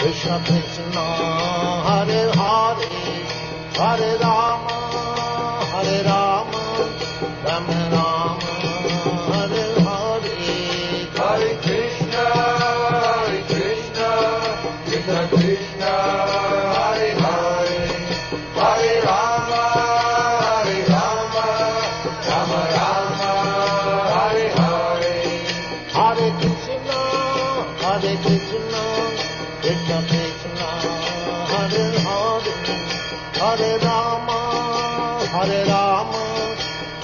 Krishna Krishna Hare Hare Hare Rama Hare Rama Rama Rama Hare Hare Hare Krishna Krishna Krishna Hare Hare Hare Rama Rama Rama Hare Hare Hare Krishna Krishna Krishna Krishna Hare Hare Hare Rama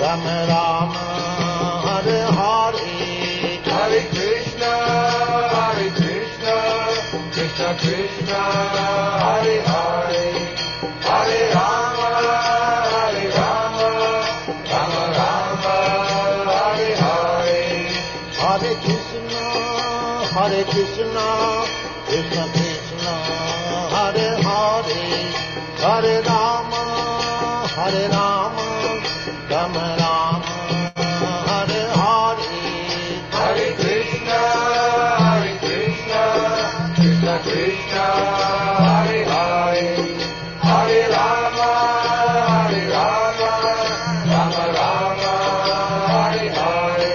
Rama Rama Hare Hare Hare Krishna Krishna Krishna Hare Hare Hare Rama Rama Rama Hare Hare Hare Krishna Krishna Krishna Krishna Hare Hare Hare Rama Rama Rama Hare Hare Hare Krishna Krishna Krishna Hare Hare Hare Rama Rama Rama Hare Hare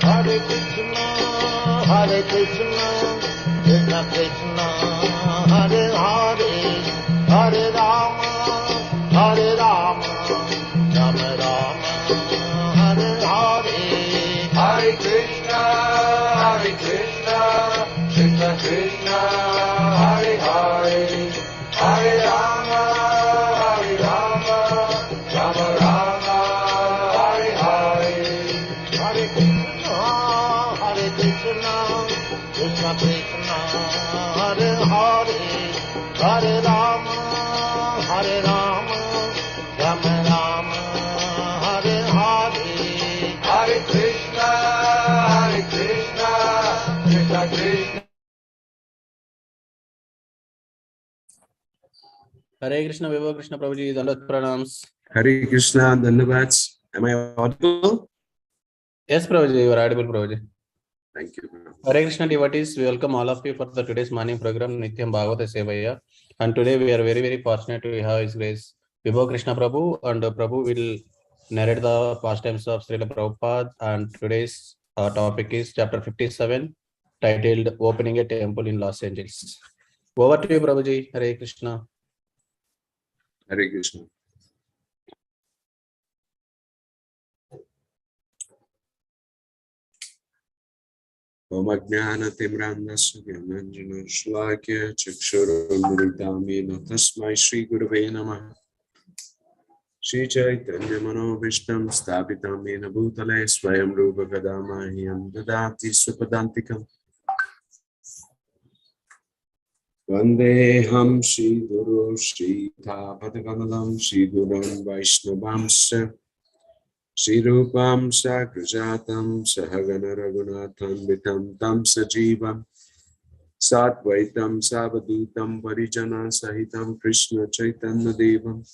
Hare Krishna Krishna Krishna Krishna Hare Hare Hare Rama Rama Rama Hare Hare Hare Krishna Krishna Krishna Hare Hare Hare Rama Rama Rama Hare Hare Hare Krishna Krishna Krishna Hare Hare Hare Rama Rama Rama Hare Hare Hare Krishna Krishna Krishna Hare Krishna Vibhav Krishna Prabhu ji, Dandavat pranams. Hare Krishna, Dandavats. Am I audible? Yes, Prabhuji, you are audible, Prabhuji. Thank you. Hare Krishna devotees, we welcome all of you for the today's morning program Nityam Bhagavata Sevaya. And today we are very fortunate to have His Grace Vibhav Krishna Prabhu, and Prabhu will narrate the pastimes of Srila Prabhupada. And today's topic is chapter 57, titled Opening a Temple in Los Angeles. Over to you, Prabhuji. Hare Krishna. Hare Krishna. Om Ajnanatimrandasya Gyananjana Shlakya Chakshurunmritam Yena Tasmai Shri Gurave Namah Shri Chaitanya Manobhishtam Sthapitam Yena Bhutale Swayam Rupa Kadamahyam Dadati Supadantikam Vandeham Shri Guru Shri Thapadakamalam Shri Guram Vaishnavamsya Shri Rupam Sakrajatam Sahagana Raghunatham Vitam Tam Sajivam Satvaitam Savadutam Parijana Sahitam Krishna Chaitanya Devam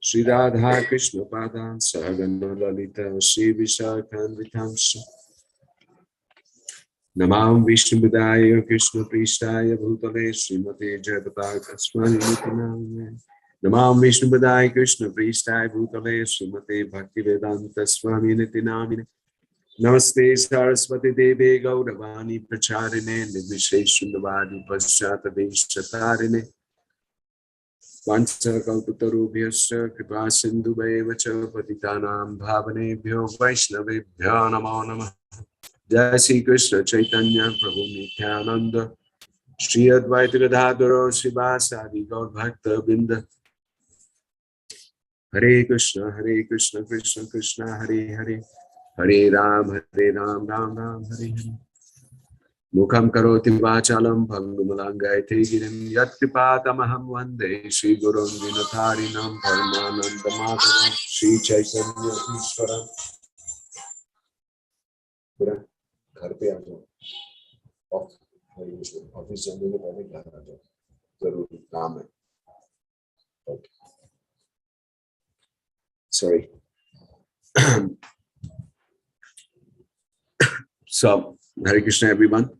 Shri Radha Krishna Padan Sahagana Lalita Shri Vishakhan Vitamsa Namam Vishnu Budaya Krishna Pristaya Bhutale Srimate Jayapataka Swami Nitinamaya Namam Vishnu Padaya Krishna Pristaya Bhutale Srimate Bhaktivedanta Swami Nitinamine Namaste Saraswati Deve Gauravani Pracharine Nirvisheshundavadi Paschata Veshatarine Vancha Kalpatarubhyasya Kripa Sindhubhaivacha Patitanam Bhavanebhyo Vaishnavebhyo Namo Namah Jai Shri Krishna Chaitanya Prabhu Nityananda Shri Advaita Gadadhara Srivasadi Gaur Bhakta Binda Hare Krishna Krishna Krishna Hare Hare Hare Ram Ram Ram Hare Hare Mukham karoti vachalam bhangumalangayate girim yatkipatamaham vande Shri Gurum Vinatharinam Paramananda Madhavam Shri Chaitanya Ishwaram घर पे आ जाओ office जाने के पहले घर आ जाओ जरूरी काम है Sorry. So, Hare Krishna, everyone.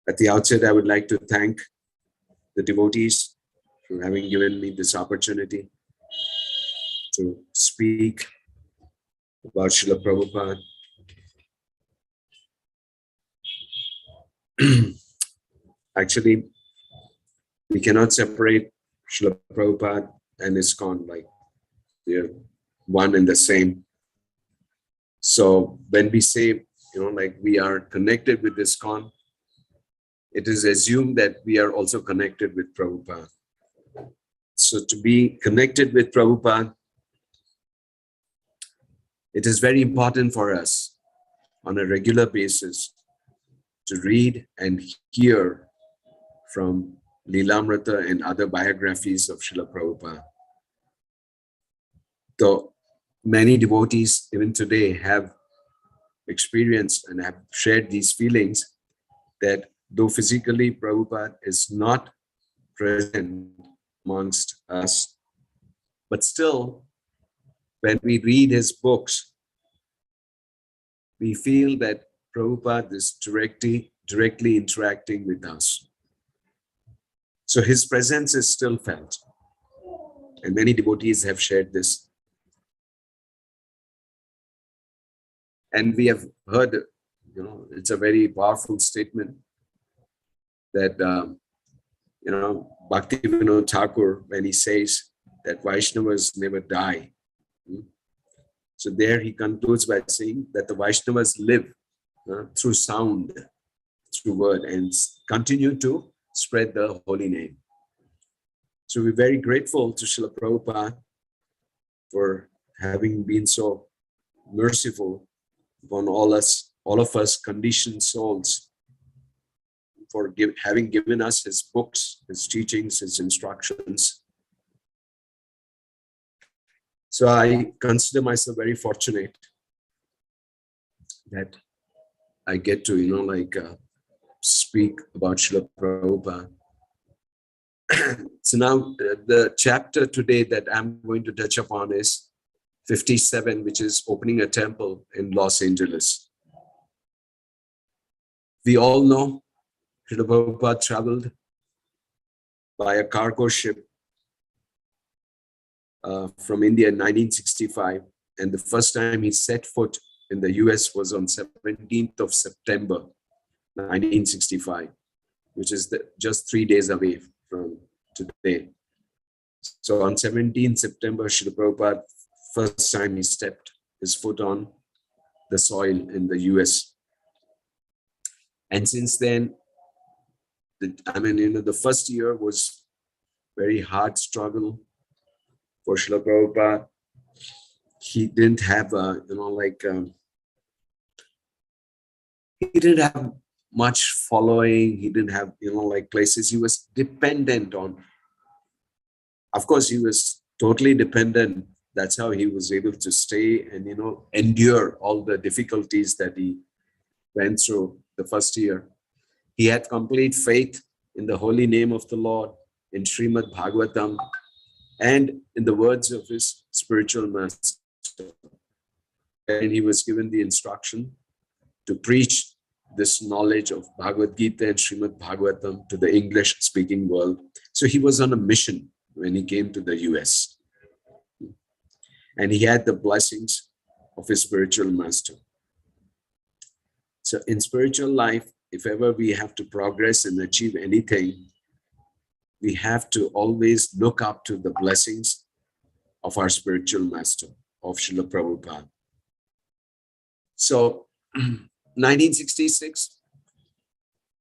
At the outset, I would like to thank the devotees for having given me this opportunity to speak about Srila Prabhupada. Actually, we cannot separate Srila Prabhupada and ISKCON, like they're one and the same. So when we say, like we are connected with ISKCON, it is assumed that we are also connected with Prabhupada. So to be connected with Prabhupada, it is very important for us on a regular basis to read and hear from Lilamritha and other biographies of Srila Prabhupada. Though many devotees even today have experienced and have shared these feelings that though physically Prabhupada is not present amongst us, but still when we read his books, we feel that Prabhupada is directly interacting with us. So his presence is still felt. And many devotees have shared this. And we have heard, it's a very powerful statement that, Bhaktivinoda Thakur, when he says that Vaishnavas never die. So there he concludes by saying that the Vaishnavas live through sound, through word, and continue to spread the holy name. So we're very grateful to Srila Prabhupada for having been so merciful upon all of us conditioned souls, for having given us his books, his teachings, his instructions. So I consider myself very fortunate that I get to, speak about Srila Prabhupada. So now the chapter today that I'm going to touch upon is 57, which is opening a temple in Los Angeles. We all know Srila Prabhupada traveled by a cargo ship from India in 1965. And the first time he set foot in the US was on 17th of September, 1965, which is just 3 days away from today. So on 17th September, Srila Prabhupada, first time he stepped his foot on the soil in the US. And since then, the first year was very hard struggle for Srila Prabhupada. He didn't have he didn't have much following. He didn't have, places. He was dependent on, of course, he was totally dependent. That's how he was able to stay and, endure all the difficulties that he went through the first year. He had complete faith in the holy name of the Lord, in Srimad Bhagavatam, and in the words of his spiritual master. And he was given the instruction to preach this knowledge of Bhagavad Gita and Srimad Bhagavatam to the English-speaking world. So he was on a mission when he came to the US. And he had the blessings of his spiritual master. So in spiritual life, if ever we have to progress and achieve anything, we have to always look up to the blessings of our spiritual master, of Srila Prabhupada. So 1966,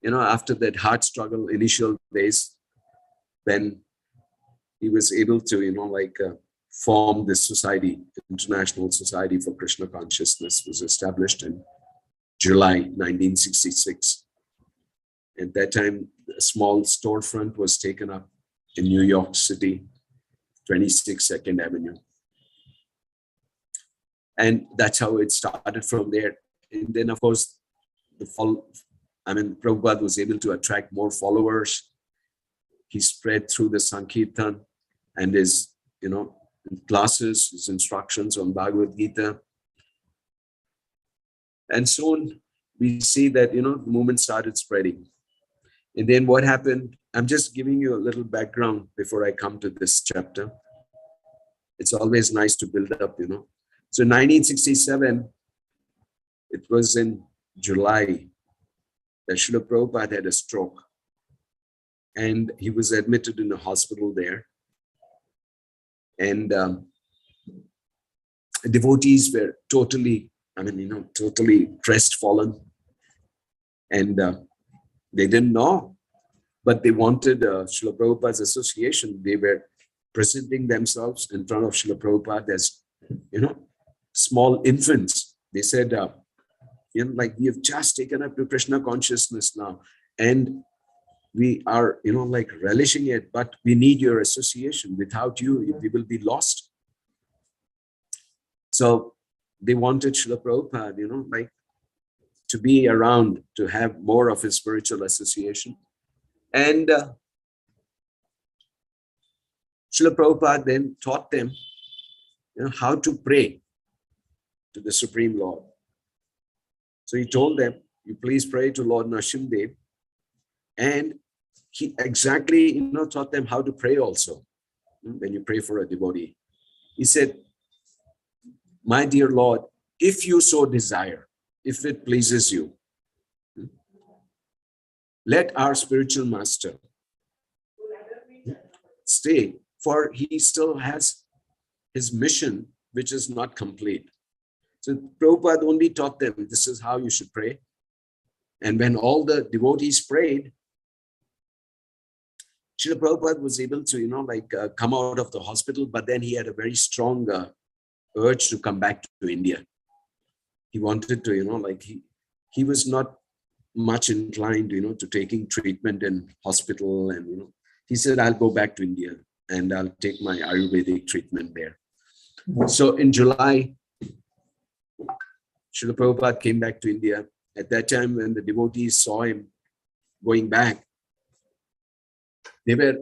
after that hard struggle, initial days, then he was able to, form this society, International Society for Krishna Consciousness, was established in July 1966. At that time, a small storefront was taken up in New York City, 26 2nd Avenue. And that's how it started from there. And then, of course, Prabhupada was able to attract more followers. He spread through the Sankirtan and his, classes, his instructions on Bhagavad Gita. And soon we see that, the movement started spreading. And then what happened? I'm just giving you a little background before I come to this chapter. It's always nice to build up, So in 1967, it was in July that Srila Prabhupada had a stroke. And he was admitted in a hospital there. And devotees were totally crestfallen. And they didn't know, but they wanted Srila Prabhupada's association. They were presenting themselves in front of Srila Prabhupada as, small infants. They said, we have just taken up to Krishna consciousness now. And we are, relishing it, but we need your association. Without you, we will be lost. So they wanted Srila Prabhupada, to be around, to have more of his spiritual association. And Srila Prabhupada then taught them, how to pray to the Supreme Lord. So he told them, you please pray to Lord Nrsimhadev. And he exactly, taught them how to pray also. When you pray for a devotee, he said, my dear Lord, if you so desire, if it pleases you, let our spiritual master stay, for he still has his mission, which is not complete. So Prabhupada only taught them, this is how you should pray. And when all the devotees prayed, Srila Prabhupada was able to, come out of the hospital, but then he had a very strong urge to come back to India. He wanted to, he was not much inclined, to taking treatment in hospital. And, he said, I'll go back to India and I'll take my Ayurvedic treatment there. So in July, Srila Prabhupada came back to India. At that time, when the devotees saw him going back, they were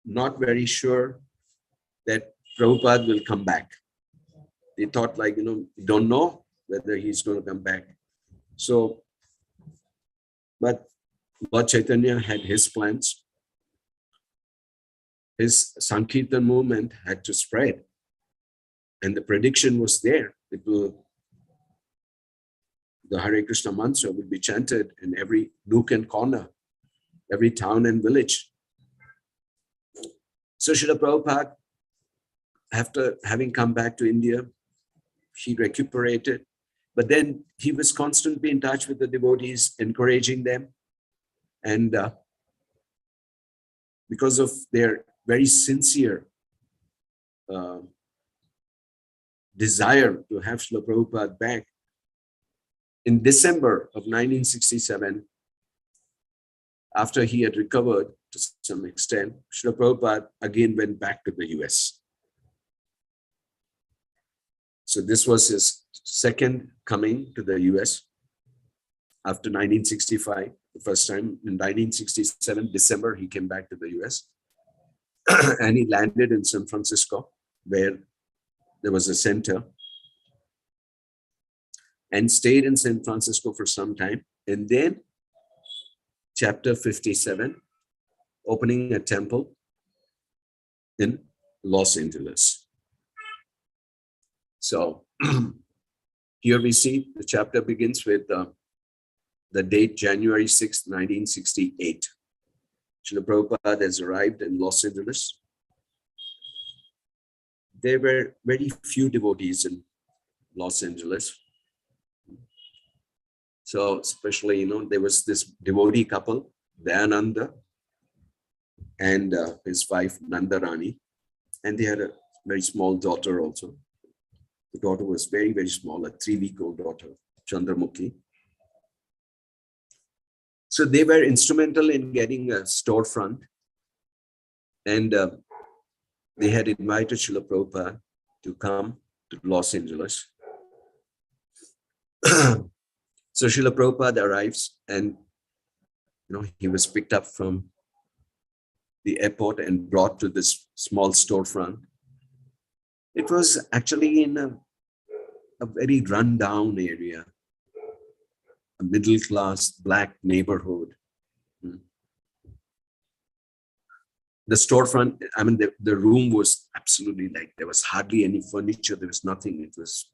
not very sure that Prabhupada will come back. They thought don't know whether he's going to come back. So, but Lord Chaitanya had his plans. His Sankirtan movement had to spread. And the prediction was there. The Hare Krishna mantra would be chanted in every nook and corner, every town and village. So Srila Prabhupada, after having come back to India, he recuperated, but then he was constantly in touch with the devotees, encouraging them. And because of their very sincere desire to have Srila Prabhupada back, in December of 1967, after he had recovered to some extent, Srila Prabhupada again went back to the US. So this was his second coming to the US after 1965. The first time in 1967, December, he came back to the US. And he landed in San Francisco, where there was a center, and stayed in San Francisco for some time. And then chapter 57, opening a temple in Los Angeles. So here we see the chapter begins with the date January 6, 1968. Srila Prabhupada has arrived in Los Angeles. There were very few devotees in Los Angeles. So especially, there was this devotee couple, Dayananda, and his wife, Nandarani. And they had a very small daughter also. The daughter was very, very small, a 3-week-old daughter, Chandramukhi. So they were instrumental in getting a storefront. And they had invited Srila Prabhupada to come to Los Angeles. So Srila Prabhupada arrives, and he was picked up from the airport and brought to this small storefront. It was actually in a very run-down area, a middle-class black neighborhood. The storefront, I mean, the room was absolutely like, there was hardly any furniture. There was nothing. It was,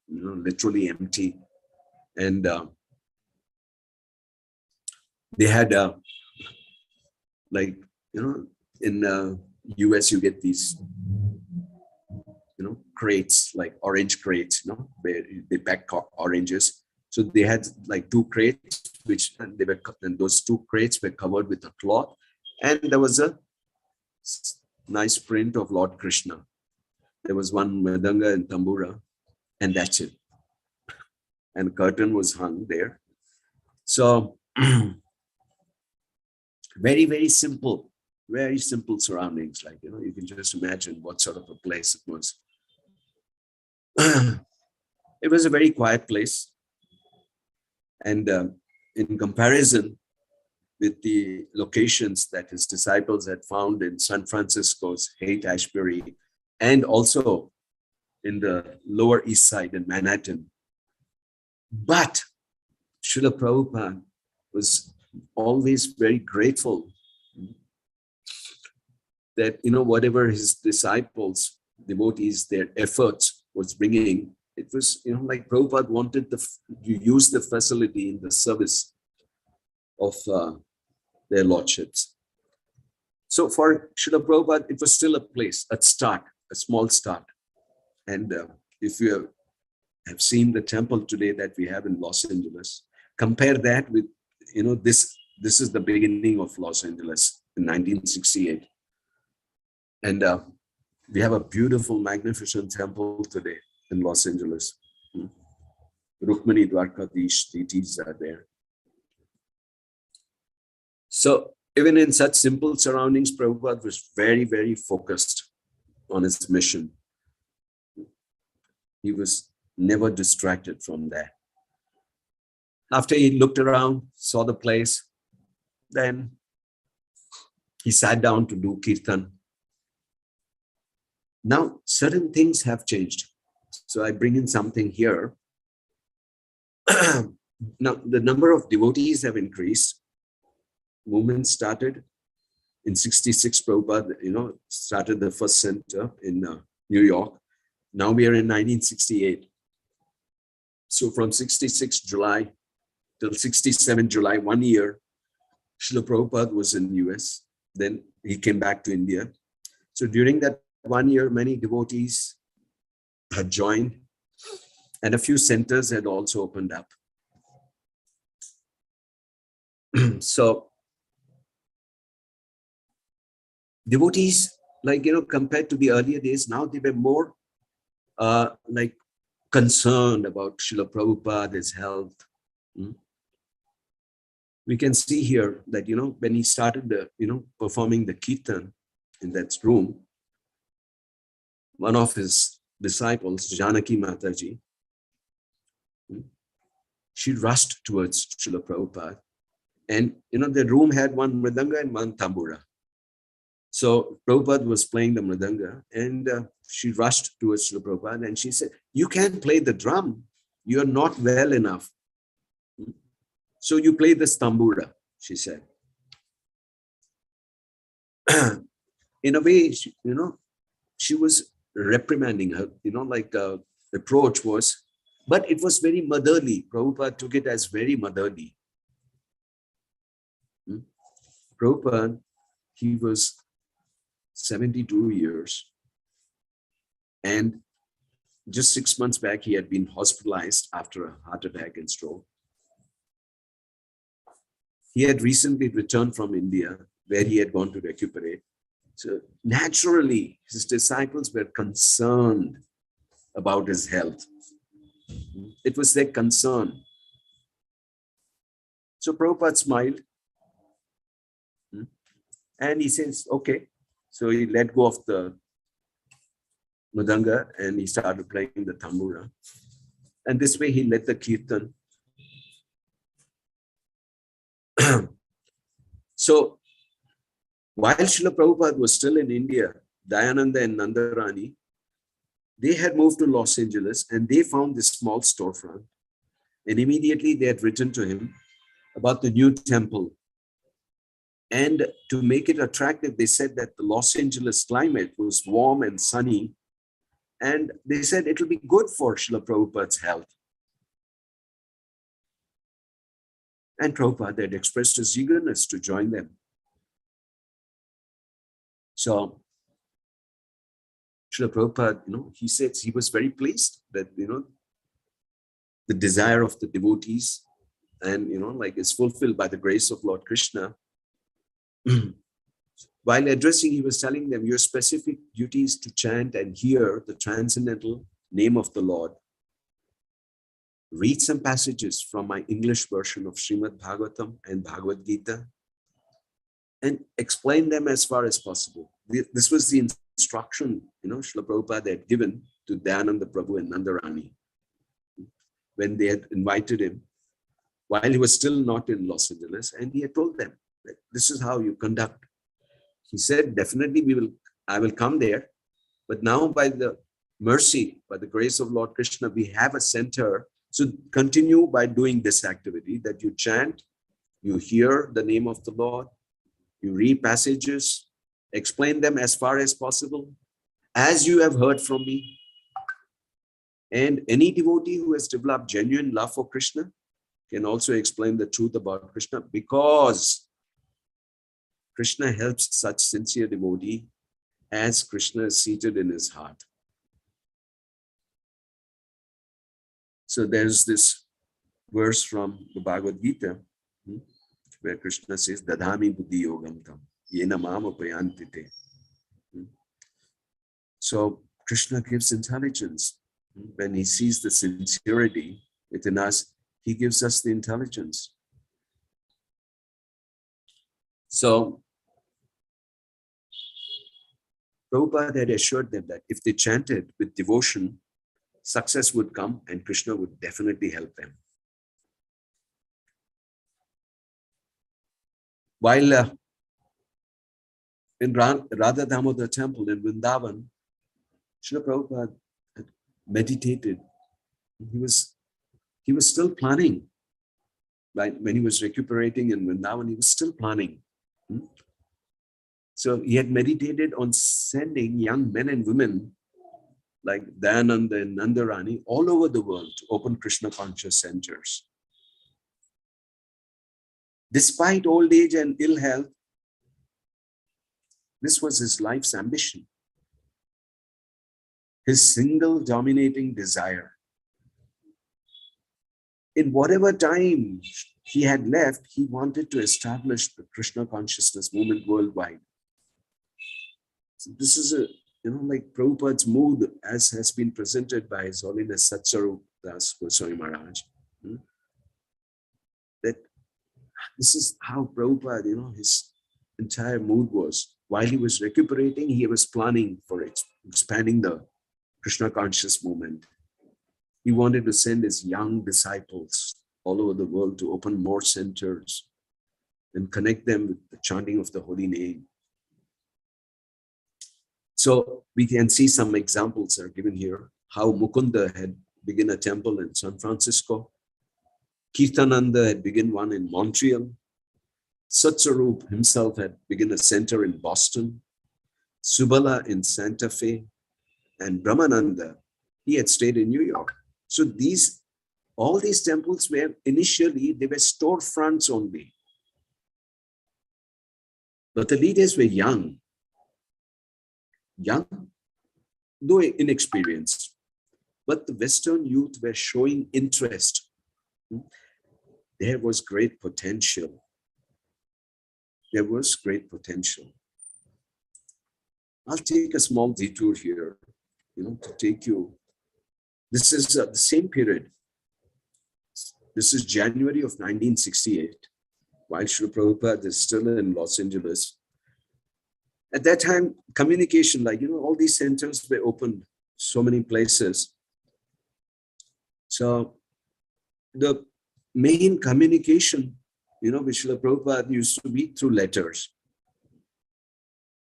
literally empty. And they had, in US, you get these, crates, like orange crates, where they pack oranges. So they had like 2 crates, and those 2 crates were covered with a cloth. And there was a nice print of Lord Krishna. There was one mridanga and tambura, and that's it. And a curtain was hung there. So very, very simple surroundings. Like, you can just imagine what sort of a place it was. It was a very quiet place. And in comparison with the locations that his disciples had found in San Francisco's Haight-Ashbury, and also in the Lower East Side in Manhattan. But Srila Prabhupada was always very grateful that, whatever his disciples, devotees, their efforts was bringing, it was, like Prabhupada wanted to use the facility in the service of their lordships. So for Srila Prabhupada, it was still a place, a small start. And if you have seen the temple today that we have in Los Angeles, compare that with, this is the beginning of Los Angeles in 1968. And we have a beautiful, magnificent temple today in Los Angeles. Rukmani Dwarkadish deities are there. So even in such simple surroundings, Prabhupada was very, very focused on his mission. He was never distracted from that. After he looked around, saw the place, then he sat down to do kirtan. Now, certain things have changed. So I bring in something here. Now, the number of devotees have increased. Movement started in 66. Prabhupada, started the first center in New York. Now we are in 1968. So from 66 July till 67 July, 1 year, Srila Prabhupada was in US. Then he came back to India. So during that 1 year, many devotees had joined, and a few centers had also opened up. So devotees, compared to the earlier days, now they were more concerned about Srila Prabhupada, his health. We can see here that, when he started performing the kirtan in that room, one of his disciples, Janaki Mataji, she rushed towards Srila Prabhupada. And, the room had one mridanga and one tambura. So Prabhupada was playing the mridanga, and she rushed towards Srila Prabhupada and she said, "You can't play the drum. You're not well enough. So you play this tambura," she said. In a way, she was reprimanding her, approach was, but it was very motherly. Prabhupada took it as very motherly. Prabhupada, he was 72 years. And just 6 months back, he had been hospitalized after a heart attack and stroke. He had recently returned from India, where he had gone to recuperate. So naturally, his disciples were concerned about his health. It was their concern. So Prabhupada smiled. And he says, okay. So he let go of the mridanga and he started playing the tambura. And this way he led the kirtan. So While Srila Prabhupada was still in India, Dayananda and Nandarani, they had moved to Los Angeles and they found this small storefront. And immediately they had written to him about the new temple. And to make it attractive, they said that the Los Angeles climate was warm and sunny. And they said it'll be good for Srila Prabhupada's health. And Prabhupada had expressed his eagerness to join them. So Srila Prabhupada, he says he was very pleased that, the desire of the devotees and, is fulfilled by the grace of Lord Krishna. While addressing, he was telling them, your specific duty is to chant and hear the transcendental name of the Lord. Read some passages from my English version of Srimad Bhagavatam and Bhagavad Gita and explain them as far as possible. This was the instruction, Srila Prabhupada had given to Dayananda Prabhu and Nandarani when they had invited him while he was still not in Los Angeles, and he had told them that this is how you conduct. He said, definitely I will come there, but now by the mercy, by the grace of Lord Krishna, we have a center. So continue by doing this activity that you chant, you hear the name of the Lord, you read passages, explain them as far as possible, as you have heard from me. And any devotee who has developed genuine love for Krishna can also explain the truth about Krishna, because Krishna helps such sincere devotee as Krishna is seated in his heart. So there's this verse from the Bhagavad Gita where Krishna says, Dadhami buddhi yogam tam, yena mama payantite. So Krishna gives intelligence. When he sees the sincerity within us, he gives us the intelligence. So Prabhupada had assured them that if they chanted with devotion, success would come and Krishna would definitely help them. While in Radha Damodar temple in Vrindavan, Srila Prabhupada had meditated. He was still planning. Right? When he was recuperating in Vrindavan, he was still planning. So he had meditated on sending young men and women like Dayananda and Nandarani all over the world to open Krishna conscious centers. Despite old age and ill health, this was his life's ambition, his single dominating desire. In whatever time he had left, he wanted to establish the Krishna consciousness movement worldwide. So this is like Prabhupada's mood as has been presented by His Holiness Satsarup Das Goswami Maharaj. That this is how Prabhupada, his entire mood was. While he was recuperating, he was planning for expanding the Krishna conscious movement. He wanted to send his young disciples all over the world to open more centers and connect them with the chanting of the holy name. So we can see some examples are given here, how Mukunda had begun a temple in San Francisco, Kirtananda had begun one in Montreal, Satsarup himself had begun a center in Boston, Subala in Santa Fe, and Brahmananda, he had stayed in New York. So all these temples were initially, they were storefronts only. But the leaders were young, though inexperienced. But the Western youth were showing interest. There was great potential. There was great potential. I'll take a small detour here, to take you. This is the same period. This is January of 1968, while Srila Prabhupada is still in Los Angeles. At that time, communication, all these centers were opened, so many places. So the main communication, with Srila Prabhupada used to be through letters.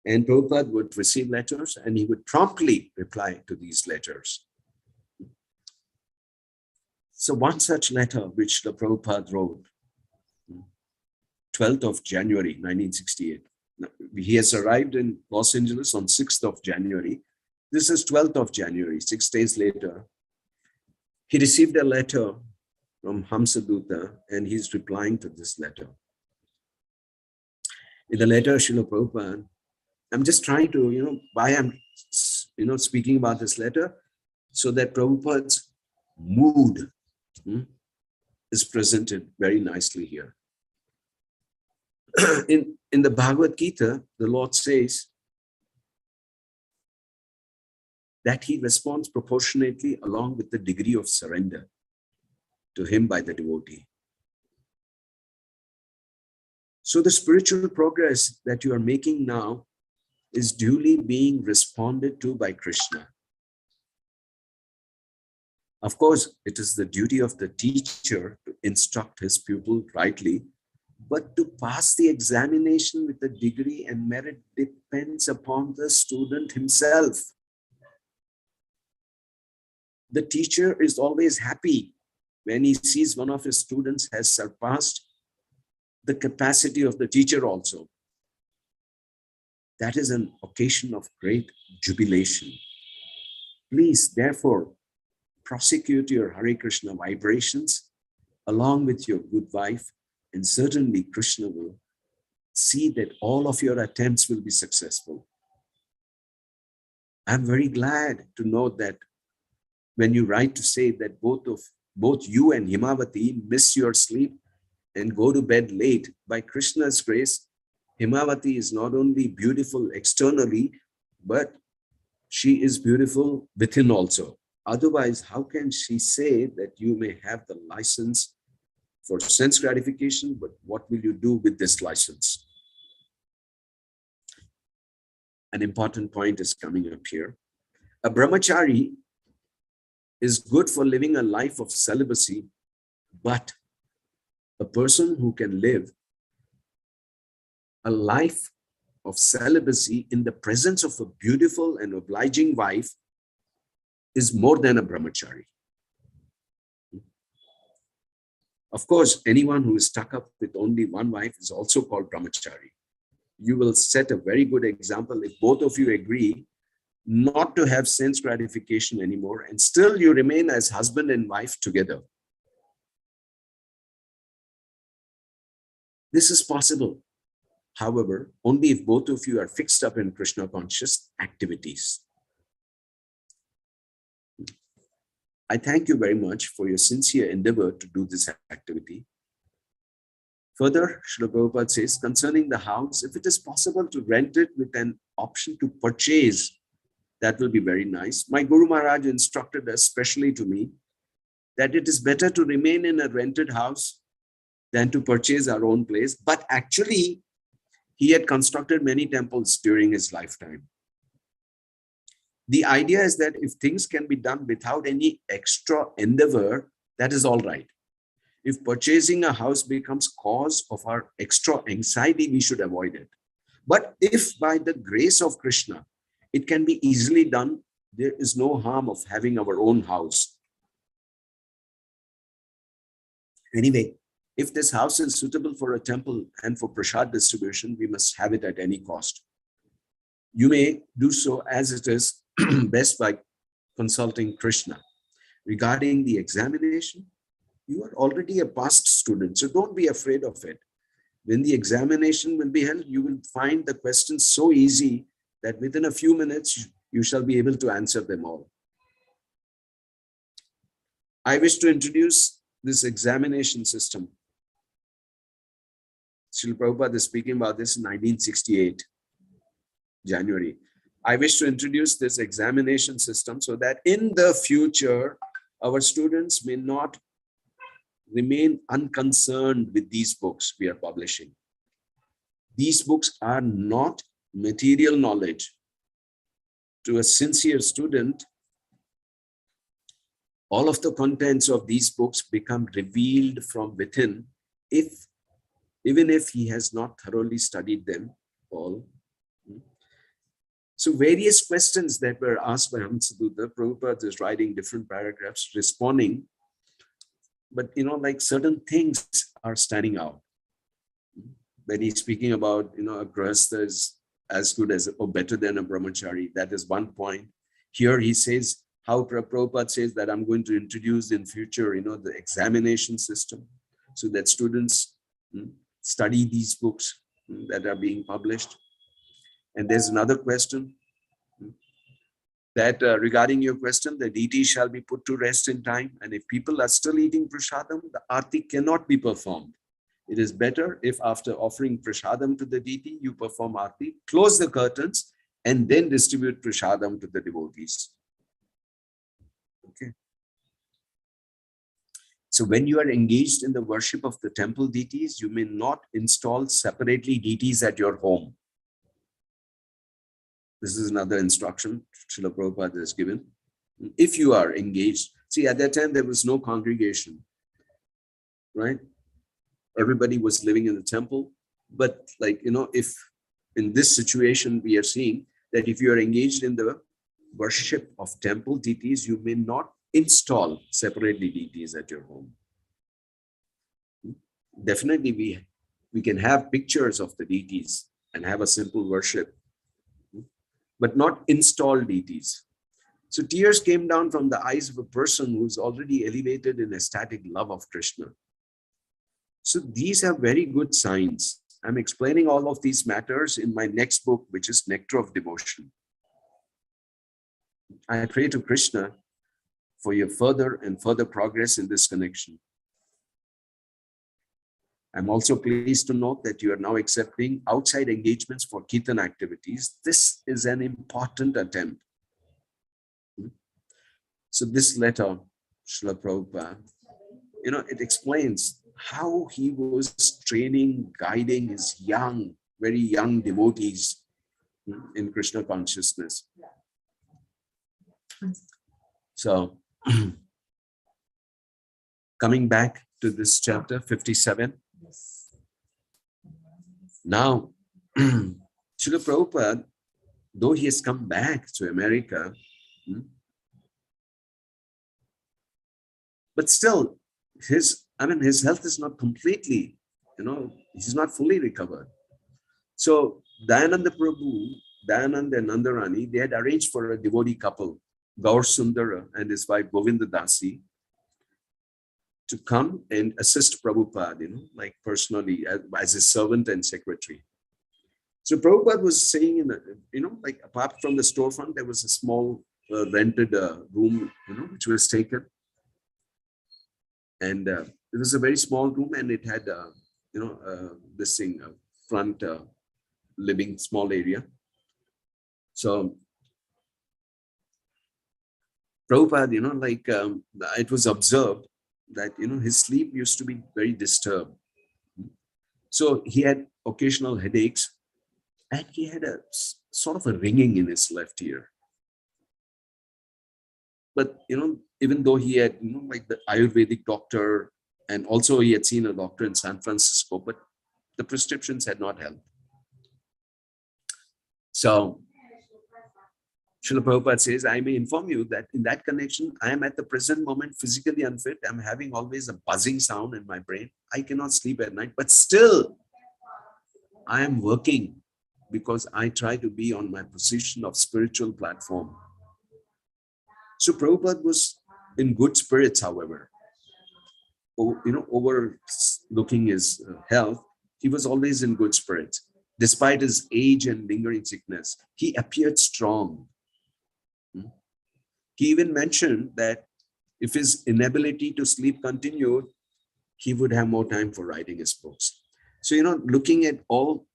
And Prabhupada would receive letters and he would promptly reply to these letters. So one such letter which the Prabhupada wrote, 12th of January, 1968. He has arrived in Los Angeles on 6th of January. This is 12th of January, 6 days later. He received a letter from Hamsaduta and he's replying to this letter. In the letter, Srila Prabhupada, I'm just trying to, why I'm, speaking about this letter, so that Prabhupada's mood is presented very nicely here. In the Bhagavad Gita, the Lord says that he responds proportionately along with the degree of surrender to him by the devotee. So the spiritual progress that you are making now is duly being responded to by Krishna. Of course, it is the duty of the teacher to instruct his pupil rightly, but to pass the examination with the degree and merit depends upon the student himself. The teacher is always happy when he sees one of his students has surpassed the capacity of the teacher also. That is an occasion of great jubilation. Please, therefore, prosecute your Hare Krishna vibrations along with your good wife, and certainly Krishna will see that all of your attempts will be successful. I'm very glad to know that when you write to say that both you and Himavati miss your sleep and go to bed late, by Krishna's grace, Himavati is not only beautiful externally, but she is beautiful within also. Otherwise, how can she say that you may have the license for sense gratification, but what will you do with this license? An important point is coming up here. A brahmachari is good for living a life of celibacy, but a person who can live a life of celibacy in the presence of a beautiful and obliging wife is more than a brahmachari. Of course, anyone who is stuck up with only one wife is also called brahmachari. You will set a very good example if both of you agree not to have sense gratification anymore, and still you remain as husband and wife together. This is possible, however, only if both of you are fixed up in Krishna conscious activities. I thank you very much for your sincere endeavor to do this activity. Further, Srila Prabhupada says, concerning the house, if it is possible to rent it with an option to purchase, that will be very nice. My Guru Maharaj instructed especially to me that it is better to remain in a rented house than to purchase our own place. But actually, he had constructed many temples during his lifetime. The idea is that if things can be done without any extra endeavor, that is all right. If purchasing a house becomes cause of our extra anxiety, we should avoid it. But if by the grace of Krishna, it can be easily done, there is no harm of having our own house. Anyway, if this house is suitable for a temple and for prasad distribution, we must have it at any cost. You may do so as it is best by consulting Krishna. Regarding the examination, you are already a past student, so don't be afraid of it. When the examination will be held, you will find the questions so easy that within a few minutes, you shall be able to answer them all. I wish to introduce this examination system. Srila Prabhupada is speaking about this in 1968, January. I wish to introduce this examination system so that in the future, our students may not remain unconcerned with these books we are publishing. These books are not material knowledge. To a sincere student, all of the contents of these books become revealed from within, even if he has not thoroughly studied them all. So various questions that were asked by Hamsadutta, Prabhupada is writing different paragraphs, responding, but like certain things are standing out. When he's speaking about, a grahastha is as good as or better than a brahmachari, that is one point. Here he says, how Prabhupada says that I'm going to introduce in future, the examination system, so that students study these books that are being published. And there's another question that regarding your question, the deity shall be put to rest in time. And if people are still eating prasadam, the arti cannot be performed. It is better if after offering prasadam to the deity, you perform arti, close the curtains, and then distribute prasadam to the devotees. Okay. So when you are engaged in the worship of the temple deities, you may not install separately deities at your home. This is another instruction Srila Prabhupada has given. If you are engaged, see, at that time, there was no congregation, right? Everybody was living in the temple. But if in this situation, we are seeing that if you are engaged in the worship of temple deities, you may not install separately deities at your home. Definitely, we can have pictures of the deities and have a simple worship, but not install deities. So tears came down from the eyes of a person who is already elevated in ecstatic love of Krishna. So these are very good signs. I'm explaining all of these matters in my next book, which is Nectar of Devotion. I pray to Krishna for your further and further progress in this connection. I'm also pleased to note that you are now accepting outside engagements for Kirtan activities. This is an important attempt. So this letter, Srila Prabhupada, it explains how he was training, guiding his very young devotees in Krishna consciousness. So coming back to this chapter 57. Now, Srila Prabhupada, though he has come back to America, but still his health is not completely, he's not fully recovered. So Dayananda Prabhu, Dayananda and Nandarani, they had arranged for a devotee couple, Gaur Sundara and his wife Govinda Dasi, to come and assist Prabhupada, personally as his servant and secretary. So Prabhupada was saying, apart from the storefront, there was a small rented room, which was taken. And it was a very small room, and it had, this thing, front living small area. So Prabhupada, it was observed that, his sleep used to be very disturbed. So he had occasional headaches, and he had a sort of a ringing in his left ear. But, even though he had, the Ayurvedic doctor, and also he had seen a doctor in San Francisco, but the prescriptions had not helped. So Srila Prabhupada says, I may inform you that in that connection, I am at the present moment physically unfit. I'm having always a buzzing sound in my brain. I cannot sleep at night, but still I am working because I try to be on my position of spiritual platform. So Prabhupada was in good spirits, however. Overlooking his health, he was always in good spirits. Despite his age and lingering sickness, he appeared strong. He even mentioned that if his inability to sleep continued, he would have more time for writing his books. So, looking at all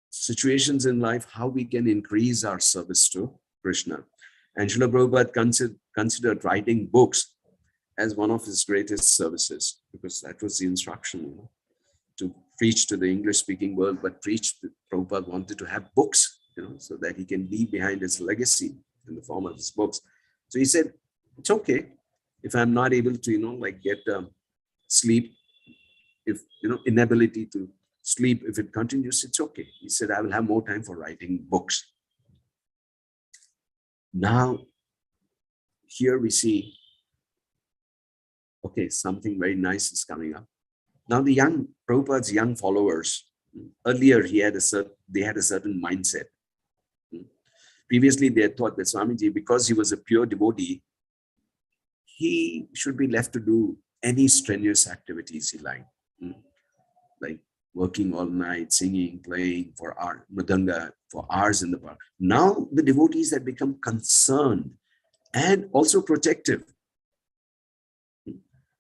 situations in life, how we can increase our service to Krishna. And Srila Prabhupada considered writing books as one of his greatest services, because that was the instruction, to preach to the English-speaking world, but Prabhupada wanted to have books, so that he can leave behind his legacy in the form of his books. So he said, it's okay if I'm not able to, get sleep, if, inability to sleep, if it continues, it's okay. He said, I will have more time for writing books. Now, here we see, okay, something very nice is coming up. Now, the Prabhupada's young followers, earlier they had a certain mindset. Previously, they had thought that Swamiji, because he was a pure devotee, he should be left to do any strenuous activities he liked, like working all night, singing, playing for our mridanga for hours in the park. Now the devotees had become concerned and also protective,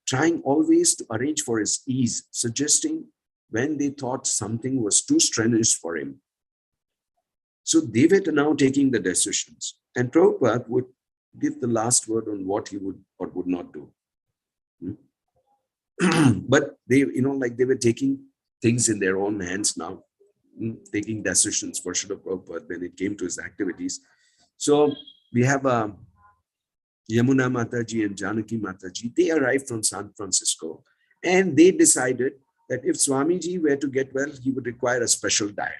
trying always to arrange for his ease, suggesting when they thought something was too strenuous for him. So they were now taking the decisions, and Prabhupada would give the last word on what he would or would not do. But they, they were taking things in their own hands now, taking decisions for Srila Prabhupada when it came to his activities. So we have Yamuna Mataji and Janaki Mataji. They arrived from San Francisco, and they decided that if Swamiji were to get well, he would require a special diet.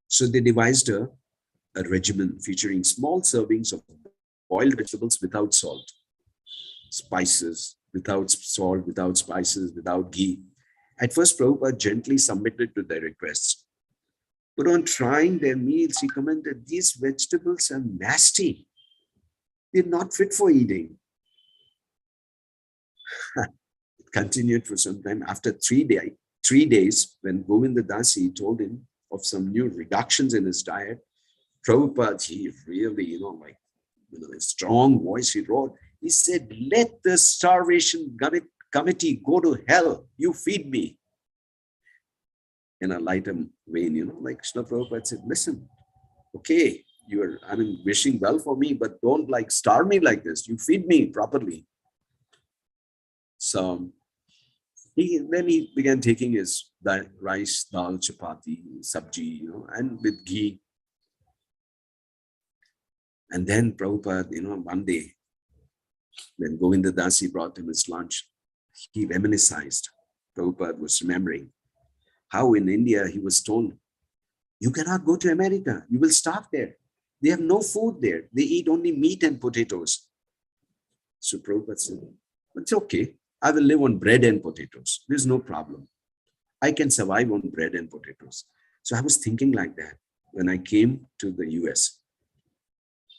So they devised a regimen featuring small servings of boiled vegetables without salt, spices, without salt, without spices, without ghee. At first, Prabhupada gently submitted to their requests. But on trying their meals, he commented, these vegetables are nasty. They're not fit for eating. It continued for some time. After 3 days, when Govinda Dasi told him of some new reductions in his diet, Prabhupada, he really, a strong voice he wrote. He said, let the starvation committee go to hell. You feed me. In a lighter vein, like Srila Prabhupada said, listen, okay, you're, wishing well for me, but don't starve me like this. You feed me properly. So then he began taking his rice, dal, chapati, sabji, and with ghee. And then Prabhupada, one day, when Govinda Dasi brought him his lunch, he reminisced. Prabhupada was remembering how in India he was told, you cannot go to America, you will starve there. They have no food there. They eat only meat and potatoes. So Prabhupada said, it's okay. I will live on bread and potatoes. There's no problem. I can survive on bread and potatoes. So I was thinking like that when I came to the US,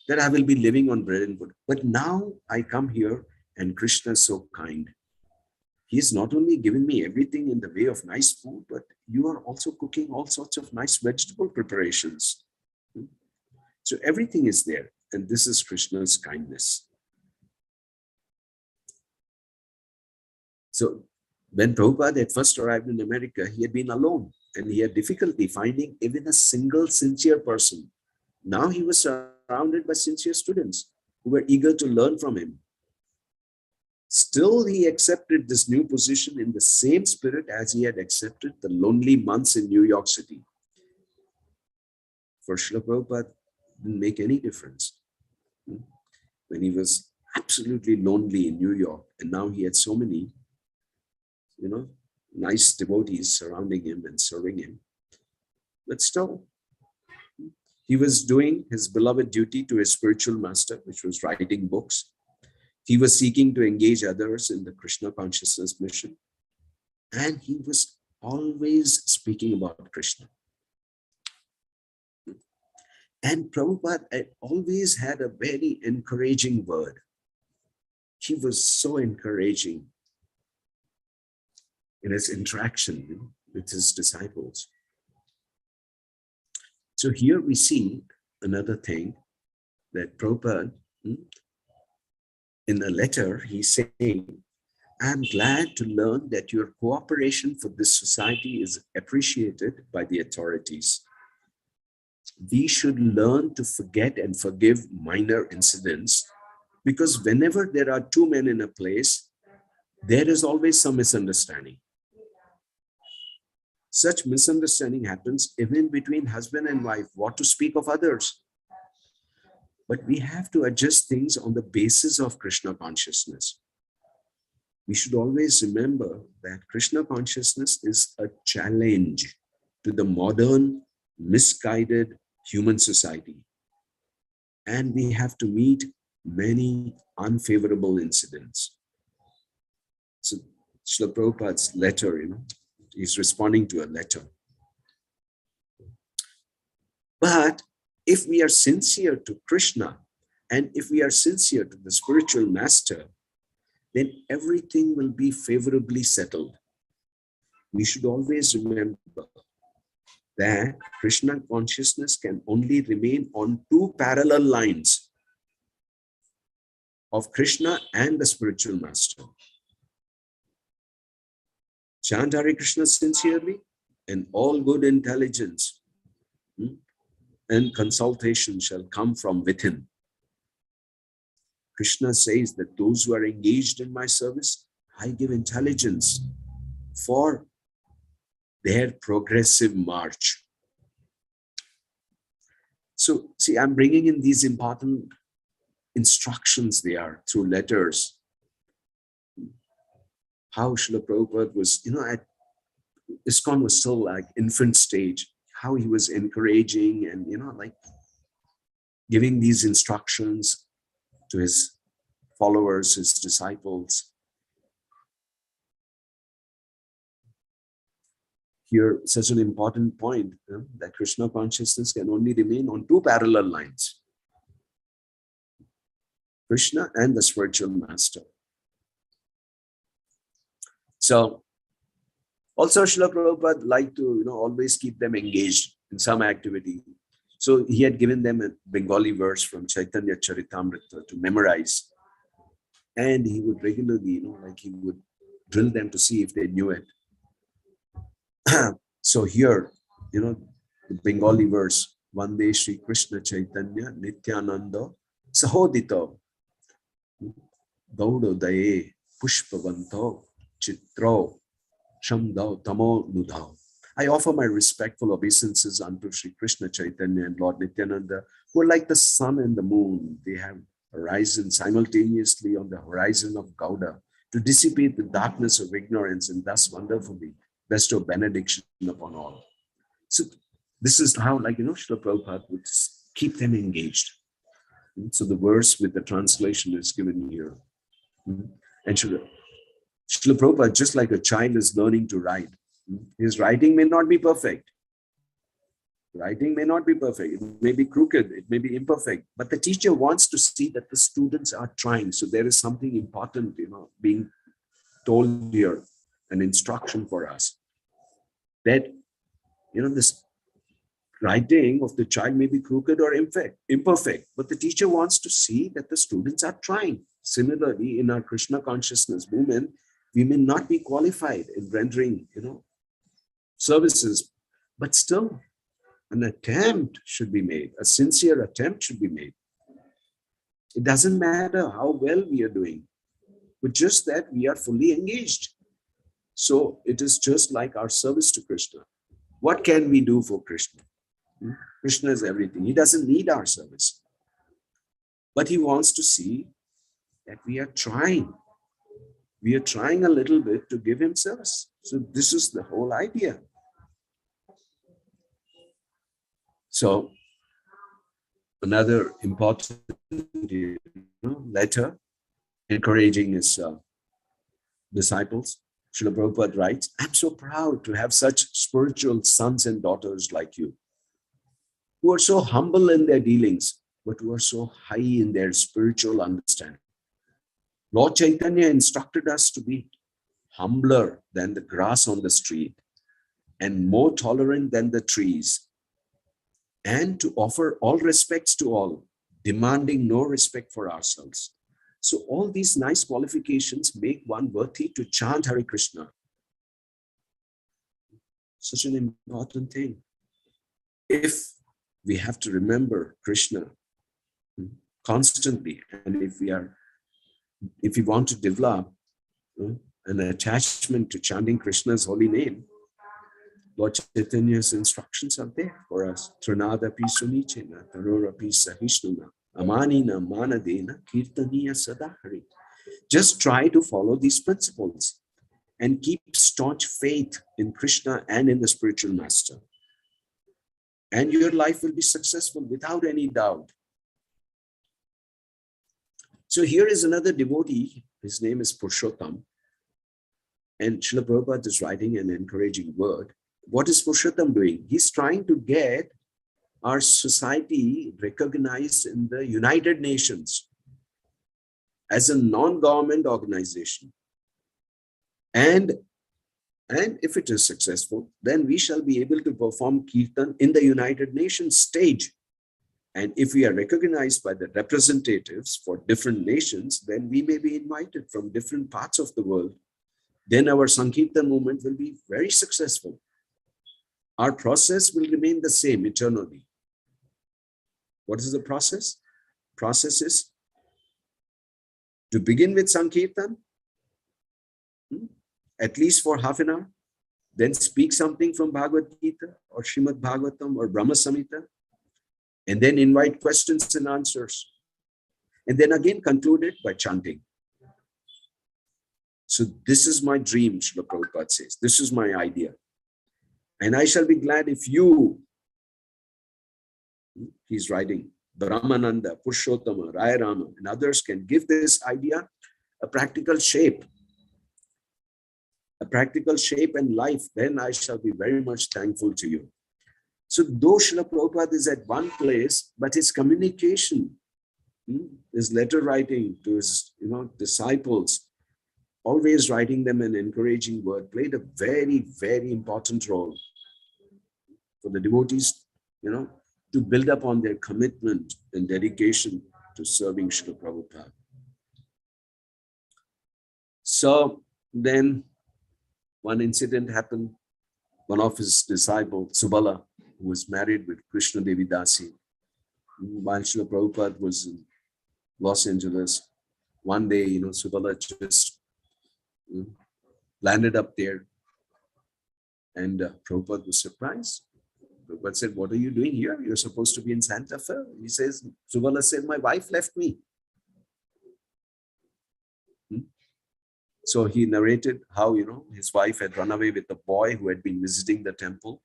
that I will be living on bread and potatoes. But now I come here and Krishna is so kind. He's not only giving me everything in the way of nice food, but you are also cooking all sorts of nice vegetable preparations. So everything is there. And this is Krishna's kindness. So when Prabhupada had first arrived in America, he had been alone and he had difficulty finding even a single sincere person. Now he was surrounded by sincere students who were eager to learn from him. Still, he accepted this new position in the same spirit as he had accepted the lonely months in New York City. For Srila Prabhupada, it didn't make any difference. When he was absolutely lonely in New York, and now he had so many, nice devotees surrounding him and serving him. But still, he was doing his beloved duty to his spiritual master, which was writing books. He was seeking to engage others in the Krishna consciousness mission. And he was always speaking about Krishna. And Prabhupada always had a very encouraging word. He was so encouraging in his interaction with his disciples. So here we see another thing that Prabhupada, in a letter, he's saying, I'm glad to learn that your cooperation for this society is appreciated by the authorities. We should learn to forget and forgive minor incidents, because whenever there are two men in a place, there is always some misunderstanding. Such misunderstanding happens even between husband and wife, what to speak of others. But we have to adjust things on the basis of Krishna consciousness. We should always remember that Krishna consciousness is a challenge to the modern, misguided human society. and we have to meet many unfavorable incidents. So Srila Prabhupada's letter, he's responding to a letter. But if we are sincere to Krishna, and if we are sincere to the spiritual master, then everything will be favorably settled. We should always remember that Krishna consciousness can only remain on two parallel lines of Krishna and the spiritual master. Chant Hare Krishna sincerely, and all good intelligence and consultation shall come from within. Krishna says that those who are engaged in my service, I give intelligence for their progressive march. So, see, I'm bringing in these important instructions there through letters. How Srila Prabhupada was, at ISKCON was still like infant stage, how he was encouraging and, giving these instructions to his followers, his disciples. Here, such an important point, that Krishna consciousness can only remain on two parallel lines. Krishna and the spiritual master. So, also Srila Prabhupada liked to, always keep them engaged in some activity. So he had given them a Bengali verse from Chaitanya Charitamrita to memorize. And he would regularly, he would drill them to see if they knew it. So here, the Bengali verse, Vande Shri Krishna Chaitanya Nityananda Sahodito Gaudo Daye Pushpavanto Chitro Shamdao Tamo Nudhao. I offer my respectful obeisances unto Shri Krishna Chaitanya and Lord Nityananda, who are like the sun and the moon. They have arisen simultaneously on the horizon of Gauda to dissipate the darkness of ignorance and thus wonderfully bestow benediction upon all. So this is how, Srila Prabhupada would keep them engaged. So the verse with the translation is given here. And Srila Prabhupada, just like a child is learning to write, his writing may not be perfect. Writing may not be perfect. It may be crooked. It may be imperfect. But the teacher wants to see that the students are trying. So there is something important, being told here, an instruction for us. That, this writing of the child may be crooked or imperfect. But the teacher wants to see that the students are trying. Similarly, in our Krishna consciousness movement, we may not be qualified in rendering, services, but still an attempt should be made. A sincere attempt should be made. It doesn't matter how well we are doing, but just that we are fully engaged. So it is just like our service to Krishna. What can we do for Krishna? Krishna is everything. He doesn't need our service. But he wants to see that we are trying. We are trying a little bit to give him service. So this is the whole idea. So another important letter encouraging his disciples. Srila Prabhupada writes, I'm so proud to have such spiritual sons and daughters like you, who are so humble in their dealings, but who are so high in their spiritual understanding. Lord Chaitanya instructed us to be humbler than the grass on the street and more tolerant than the trees, and to offer all respects to all, demanding no respect for ourselves. So all these nice qualifications make one worthy to chant Hare Krishna. Such an important thing. If we have to remember Krishna constantly, and if we want to develop an attachment to chanting Krishna's holy name, Lord Chaitanya's instructions are there for us. Trinadapi sunichena, tarorapi sahishnuna, amanina manadena, kirtaniya sadahari. Just try to follow these principles and keep staunch faith in Krishna and in the spiritual master. And your life will be successful without any doubt. So here is another devotee. His name is Purushottam. And Srila Prabhupada is writing an encouraging word. What is Purushottam doing? He's trying to get our society recognized in the United Nations as a non-government organization. And if it is successful, then we shall be able to perform Kirtan in the United Nations stage. And if we are recognized by the representatives for different nations, then we may be invited from different parts of the world. Then our Sankirtan movement will be very successful. Our process will remain the same eternally. What is the process? Process is to begin with Sankirtan, at least for half an hour, then speak something from Bhagavad Gita or Srimad Bhagavatam or Brahma Samhita, and then invite questions and answers. And then again conclude it by chanting. So this is my dream, Srila Prabhupada says. This is my idea. And I shall be glad if you, he's writing, Brahmananda, Purushottama, Raya Rama, and others can give this idea a practical shape. A practical shape and life, then I shall be very much thankful to you. So though Srila Prabhupada is at one place, but his communication, his letter writing to his disciples, always writing them an encouraging word, played a very, very important role for the devotees, to build up on their commitment and dedication to serving Srila Prabhupada. So then one incident happened. One of his disciples, Subala, who was married with Krishna Devi Dasi, while Srila Prabhupada was in Los Angeles, one day, Subala just landed up there, and Prabhupada was surprised. Prabhupada said, "What are you doing here? You're supposed to be in Santa Fe." He says, Subala said, "My wife left me." So he narrated how, his wife had run away with the boy who had been visiting the temple,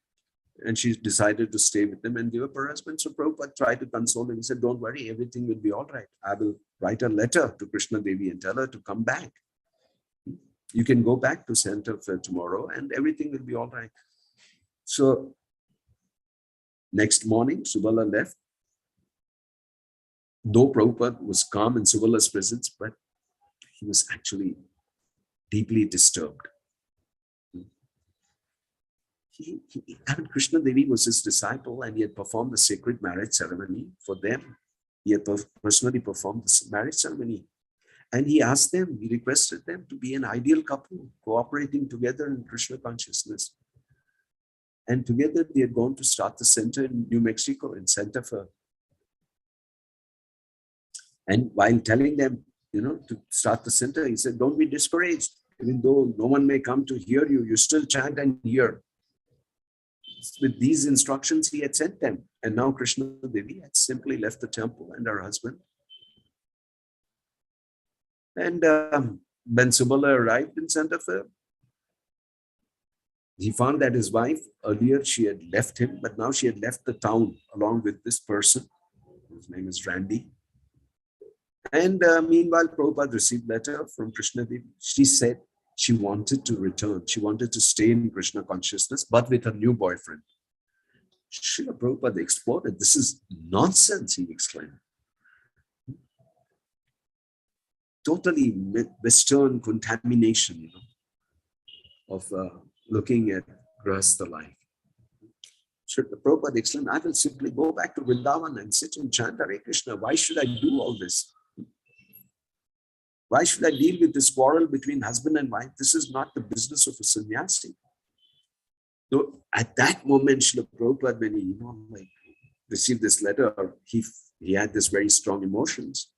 and she decided to stay with him and give up her husband. So Prabhupada tried to console him. He said, "Don't worry, everything will be all right. I will write a letter to Krishna Devi and tell her to come back. You can go back to Santa Fe tomorrow and everything will be all right." So next morning, Subala left. Though Prabhupada was calm in Subala's presence, but he was actually deeply disturbed. Krishna Devi was his disciple and he had performed the sacred marriage ceremony for them. He had personally performed the marriage ceremony. And he asked them, he requested them to be an ideal couple, cooperating together in Krishna consciousness. And together they had gone to start the center in New Mexico, in Santa Fe. And while telling them, to start the center, he said, "Don't be discouraged. Even though no one may come to hear you, you still chant and hear." With these instructions, he had sent them. And now Krishna Devi had simply left the temple and her husband. And when Subala arrived in Santa Fe, he found that his wife, earlier she had left him, but now she had left the town along with this person. His name is Randy. And meanwhile, Prabhupada received a letter from Krishna Devi. She said she wanted to return. She wanted to stay in Krishna consciousness, but with her new boyfriend. Srila Prabhupada exploded. "This is nonsense," he exclaimed. Totally Western contamination, of looking at Grahastha life. Srila Prabhupada exclaimed, "I will simply go back to Vrindavan and sit and chant Hare Krishna. Why should I do all this? Why should I deal with this quarrel between husband and wife? This is not the business of a sannyasi." So at that moment, Srila Prabhupada, when he received this letter, he had this very strong emotions.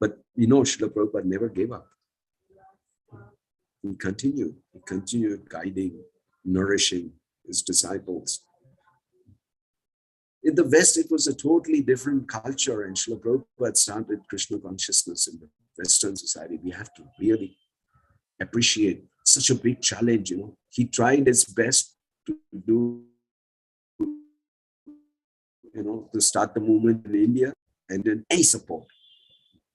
But Srila Prabhupada never gave up. He continued guiding, nourishing his disciples. In the West, it was a totally different culture, and Srila Prabhupada started Krishna consciousness in the Western society. We have to really appreciate such a big challenge. He tried his best to do, to start the movement in India, and then any support.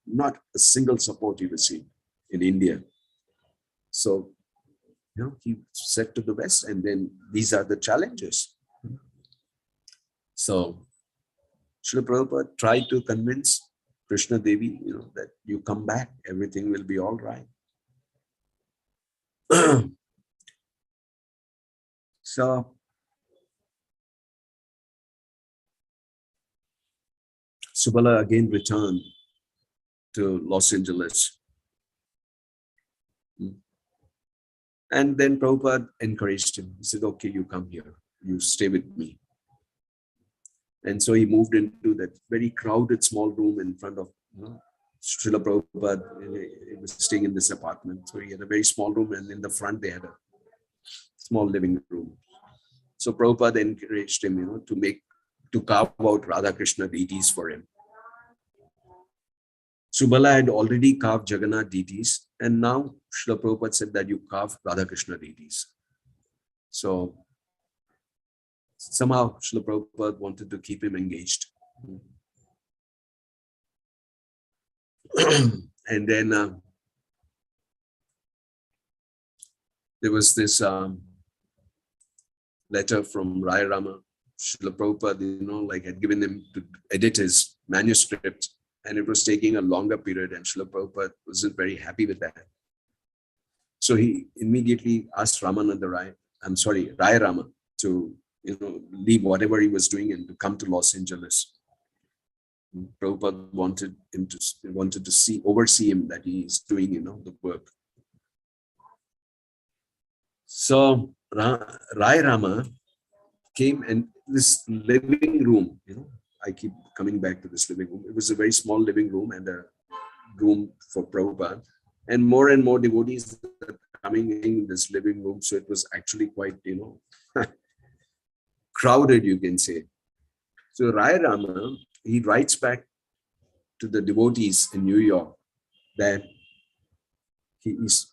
not a single support he received in India. So, he said to the West, and then these are the challenges. So, Srila Prabhupada tried to convince Krishna Devi, that you come back, everything will be all right. So, Subala again returned to Los Angeles. And then Prabhupada encouraged him. He said, okay, you come here, you stay with me. And so he moved into that very crowded small room in front of Srila Prabhupada. He was staying in this apartment. So he had a very small room, and in the front they had a small living room. So Prabhupada encouraged him, to carve out Radha Krishna deities for him. Subala had already carved Jagannath deities, and now Srila Prabhupada said that you carve Radha Krishna deities. So somehow Srila Prabhupada wanted to keep him engaged. And then there was this letter from Raya Rama. Srila Prabhupada, had given him to edit his manuscript, and it was taking a longer period, and Srila Prabhupada wasn't very happy with that. So he immediately asked Raya Rama to leave whatever he was doing and to come to Los Angeles. Prabhupada wanted to oversee him, that he is doing the work. So Raya Rama came, and this living room, I keep coming back to this living room. It was a very small living room and a room for Prabhupada, and more devotees are coming in this living room. So it was actually quite, crowded, you can say. So Raya Rama, he writes back to the devotees in New York that he is,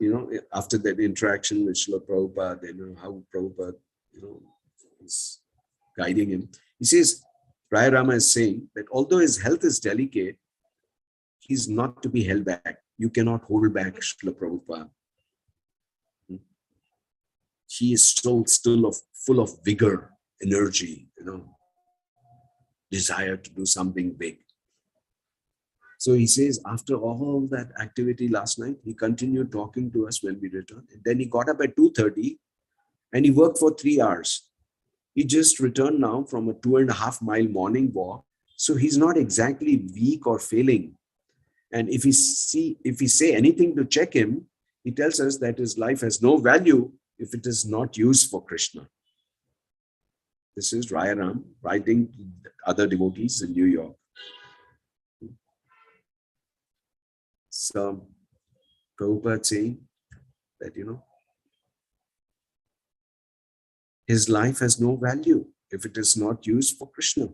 after that interaction with Srila Prabhupada, how Prabhupada, is guiding him. He says, Raya Rama is saying that although his health is delicate, he's not to be held back. You cannot hold back Srila Prabhupada. He is still full of vigor, energy, desire to do something big. So he says, after all that activity last night, he continued talking to us when we returned. And then he got up at 2:30 and he worked for 3 hours. He just returned now from a 2.5 mile morning walk. So he's not exactly weak or failing. And if we say anything to check him, he tells us that his life has no value if it is not used for Krishna. This is Raya Ram writing to other devotees in New York. So Prabhupada saying that, his life has no value if it is not used for Krishna.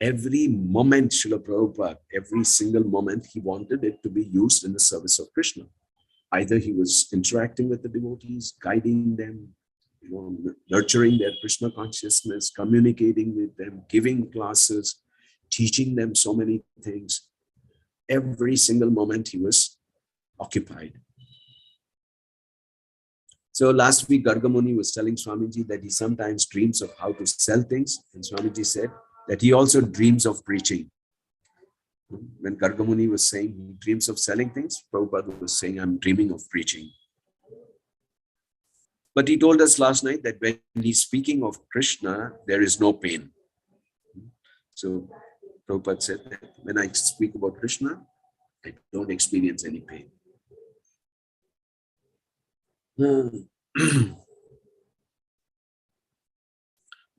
Every moment, Srila Prabhupada, every single moment, he wanted it to be used in the service of Krishna. Either he was interacting with the devotees, guiding them, nurturing their Krishna consciousness, communicating with them, giving classes, teaching them so many things. Every single moment he was occupied. So last week, Gargamuni was telling Swamiji that he sometimes dreams of how to sell things. And Swamiji said that he also dreams of preaching. When Gargamuni was saying he dreams of selling things, Prabhupada was saying, I'm dreaming of preaching. But he told us last night that when he's speaking of Krishna, there is no pain. So Prabhupada said that when I speak about Krishna, I don't experience any pain.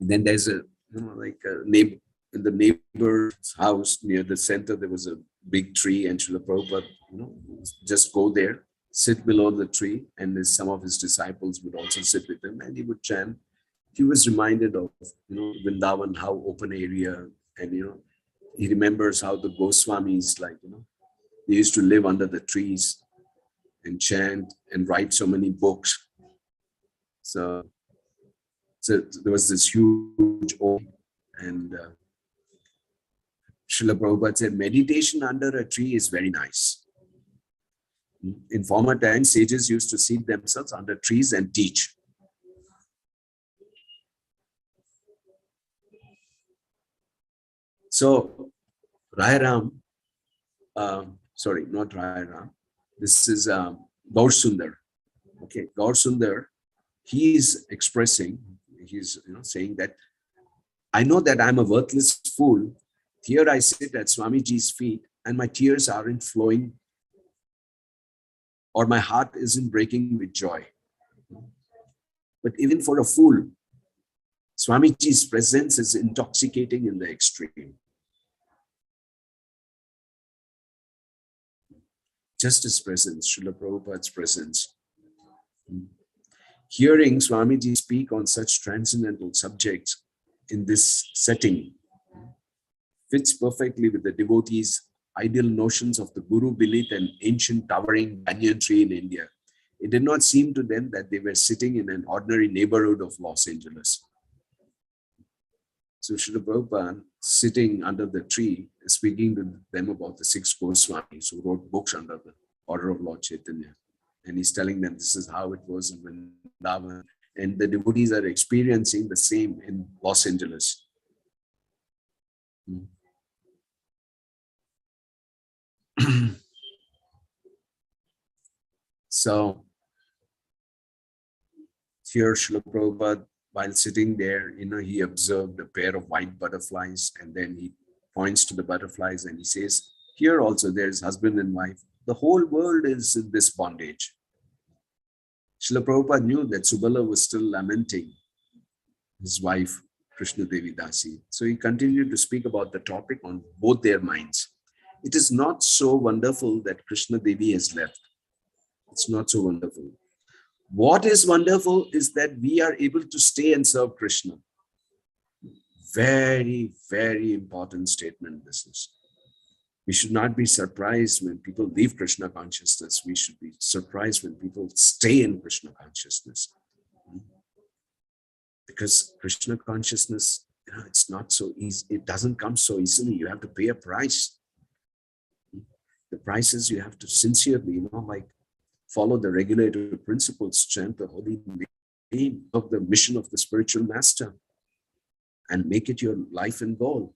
Then there's a neighbor, in the neighbor's house near the center, there was a big tree, and Srila Prabhupada, just go there, sit below the tree, and some of his disciples would also sit with him, and he would chant. He was reminded of, Vrindavan, how open area, and, he remembers how the Goswamis, they used to live under the trees and chant and write so many books. So there was this huge oak, and Srila Prabhupada said, meditation under a tree is very nice. In former times, sages used to seat themselves under trees and teach. So, Rairam, sorry, not Rairam, this is Gaur Sundar. Okay, Gaur Sundar, he is expressing, he's saying that, I know that I'm a worthless fool. Here I sit at Swamiji's feet and my tears aren't flowing or my heart isn't breaking with joy. But even for a fool, Swamiji's presence is intoxicating in the extreme. Just his presence, Srila Prabhupada's presence. Hearing Swamiji speak on such transcendental subjects in this setting fits perfectly with the devotees' ideal notions of the Guru beneath an ancient towering banyan tree in India. It did not seem to them that they were sitting in an ordinary neighborhood of Los Angeles. So Srila Prabhupada, sitting under the tree, speaking to them about the 6 Goswamis who wrote books under the order of Lord Chaitanya. And he's telling them this is how it was in Vrindavan. And the devotees are experiencing the same in Los Angeles. So here Srila Prabhupada, while sitting there, he observed a pair of white butterflies, and then he points to the butterflies and he says, here also there's husband and wife. The whole world is in this bondage. Srila Prabhupada knew that Subala was still lamenting his wife, Krishna Devi Dasi. So he continued to speak about the topic on both their minds. It is not so wonderful that Krishna Devi has left. It's not so wonderful. What is wonderful is that we are able to stay and serve Krishna. Very, very important statement this is. We should not be surprised when people leave Krishna consciousness. We should be surprised when people stay in Krishna consciousness. Because Krishna consciousness, it's not so easy. It doesn't come so easily. You have to pay a price. The price is you have to sincerely, follow the regulative principles, chant the holy name of the mission of the spiritual master, and make it your life and goal.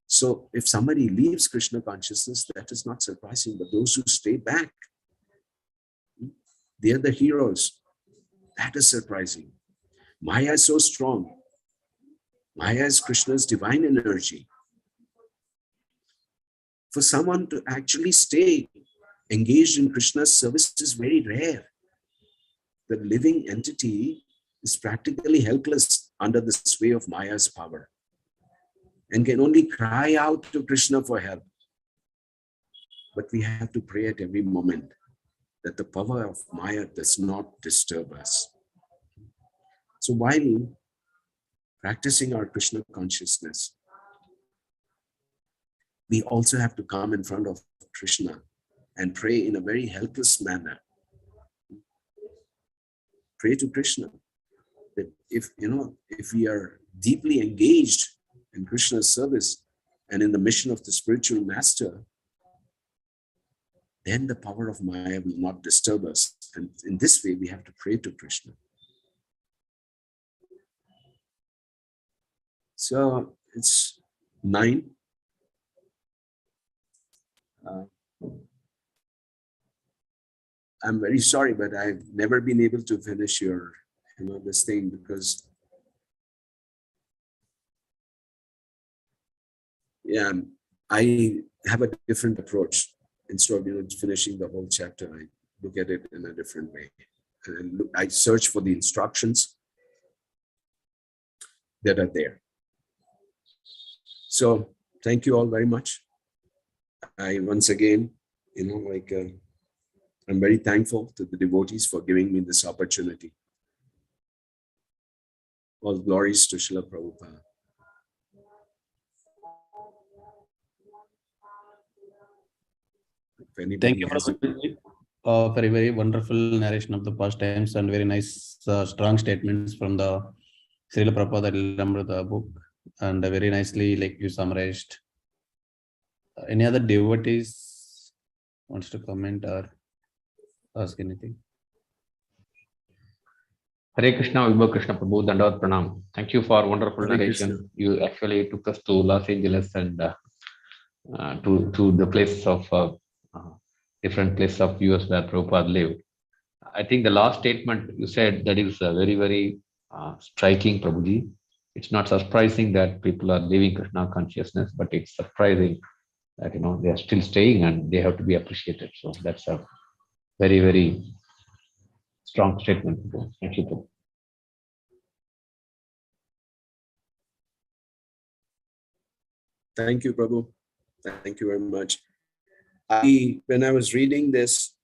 So if somebody leaves Krishna consciousness, that is not surprising, but those who stay back, they are the heroes. That is surprising. Maya is so strong. Maya is Krishna's divine energy. For someone to actually stay engaged in Krishna's service is very rare. The living entity is practically helpless under the sway of Maya's power and can only cry out to Krishna for help. But we have to pray at every moment that the power of Maya does not disturb us. So while practicing our Krishna consciousness, we also have to come in front of Krishna and pray in a very helpless manner. Pray to Krishna that if we are deeply engaged in Krishna's service and in the mission of the spiritual master, then the power of Maya will not disturb us. And in this way, we have to pray to Krishna. So it's 9. I'm very sorry, but I've never been able to finish your, this thing because, I have a different approach. Instead of finishing the whole chapter, I look at it in a different way. And I search for the instructions that are there. So thank you all very much. I once again, I'm very thankful to the devotees for giving me this opportunity. All glories to Srila Prabhupada. Thank you for a very wonderful narration of the past times and very nice, strong statements from the Srila Prabhupada Lilamritha book. and very nicely, like you summarized. Any other devotees wants to comment or ask anything? Hare Krishna, Vibhav Krishna Prabhu, Dandavat Pranam. Thank you for wonderful Hare narration. Krishna. You actually took us to Los Angeles and to the place of different places of US where Prabhupada lived. I think the last statement you said, that is very, very striking, Prabhuji. It's not surprising that people are living Krishna consciousness, but it's surprising that they are still staying and they have to be appreciated. So that's a very, very strong statement. Thank you, Prabhu. Thank you, Prabhu. Thank you very much. When I was reading this,